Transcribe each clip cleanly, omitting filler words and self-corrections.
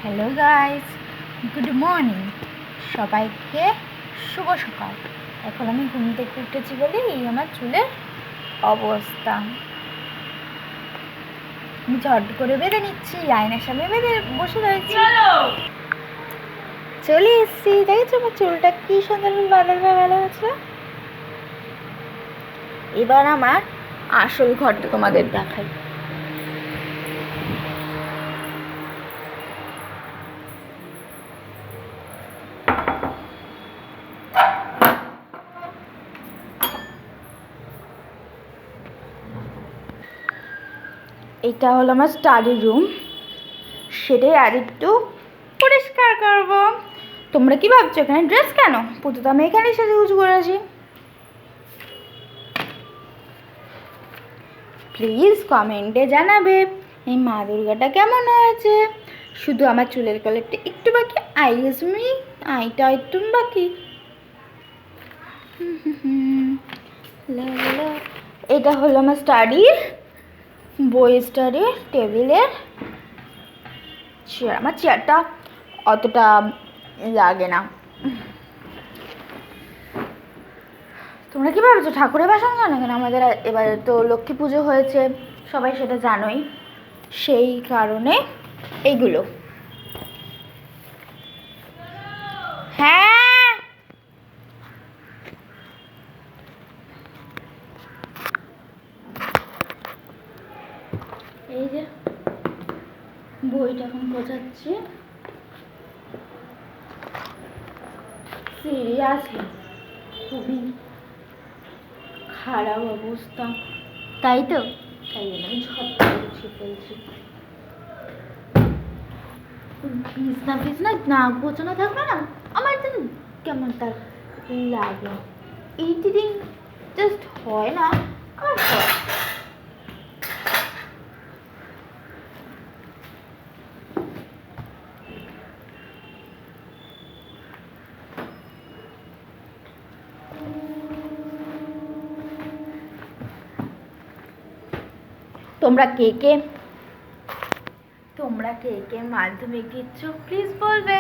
Hello guys, good morning সবাইকে। শুভ সকাল। এখন আমি ঘুম থেকে উঠেছি বলে এই আমার চুলের অবস্থা। আমি ঝট করে বেঁধে নিচ্ছি, আয়নার সামনে বেঁধে বসে রয়েছি। চলে এসছি, দেখেছো আমার চুলটা কি সুন্দর বাঁধা ভালো আছে। এবার আমার আসল ঘরটা তোমাদের দেখাই। এটা হলো আমার স্টাডি রুম, সেটাই আর একটু পরিষ্কার করব। তোমরা কি ভাবছো এখানে ড্রেস কেন? পুজো তো আমি এখানেই সাজুগুজু করেছি। প্লিজ কমেন্টে জানাবে এই মা দুর্গাটা কেমন হয়েছে। শুধু আমার চুলের কালারটা একটু বাকি, আইটা একটু বাকি। এটা হলো আমার বই স্টাডির টেবিলের চেয়ার। আমার চেয়ারটা অতটা লাগে না। তোমরা কি ভাবছো ঠাকুরের বাসন জানো কেন? আমাদের এবারে তো লক্ষ্মী পুজো হয়েছে, সবাই সেটা জানোই, সেই কারণে এইগুলো। হ্যাঁ, এই যে বইটা এখন বোঝাচ্ছি। সিরিয়াসলি খুবই খারাপ অবস্থা, তাই তো, তাই জন্য আমি ঝট করে গুছিয়ে ফেলছি। বিছনা না গোছানো থাকবে না, আমার তো কেমন তার লাগে। এইটি দিন জাস্ট হয় না, আমার হয়। তোমরা কে কে মাধ্যমিক দিচ্ছ প্লিজ বলবে।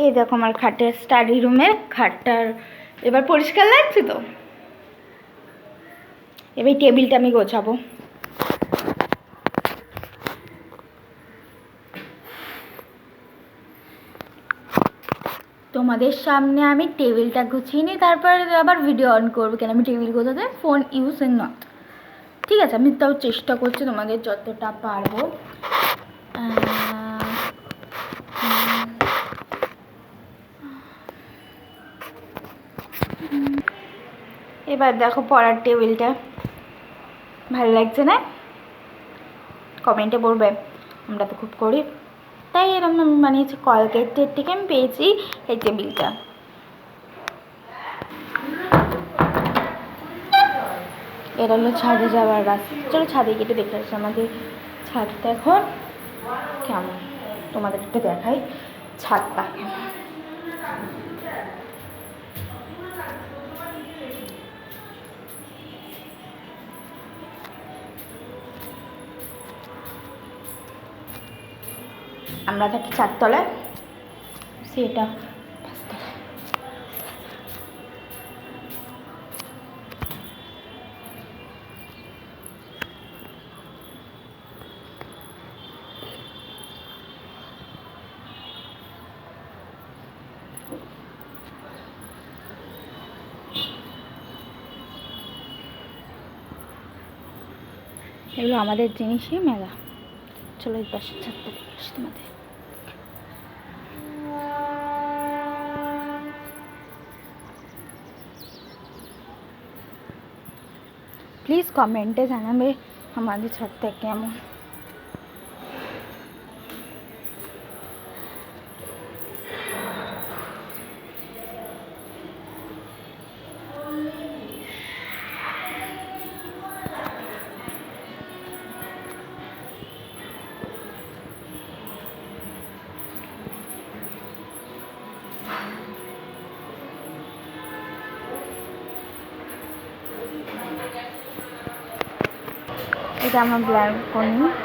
এই দেখো আমার খাটের, স্টাডি রুমের খাটটার এবার পরিষ্কার লাগছে তো। এবার টেবিলটা আমি গোছাবো। তোমাদের সামনে আমি টেবিলটা গুছিয়ে নিই, তারপর আবার ভিডিও অন করবো। কেন আমি টেবিল গোছাতে ফোন ইউজ নট। ঠিক আছে, আমি তাও চেষ্টা করছি তোমাদের যতটা পারবো। এবার দেখো পড়ার টেবিলটা ভালো লাগছে না? কমেন্টে বলবে। আমরা তো খুব করি, তাই এরকম আমি বানিয়েছি। কলগেটের থেকে আমি পেয়েছি এই টেবিলটা। এটা হলো ছাদে যাওয়ার রাস্তা। চলো ছাদে গিয়ে দেখে আসছি আমাদের ছাদটা এখন কেমন, তোমাদের একটু দেখাই ছাদটা কেমন। আমরা থাকি চারতলায়, সেটা এগুলো আমাদের জিনিসই মেলা। চলো এই পাশের ছাদটা দেখে আসি তোমাদের। প্লিজ কমেন্টে জানাবে আমাদের ছাদটা কেমন। এটা আমার ব্ল্যাঙ্কনি।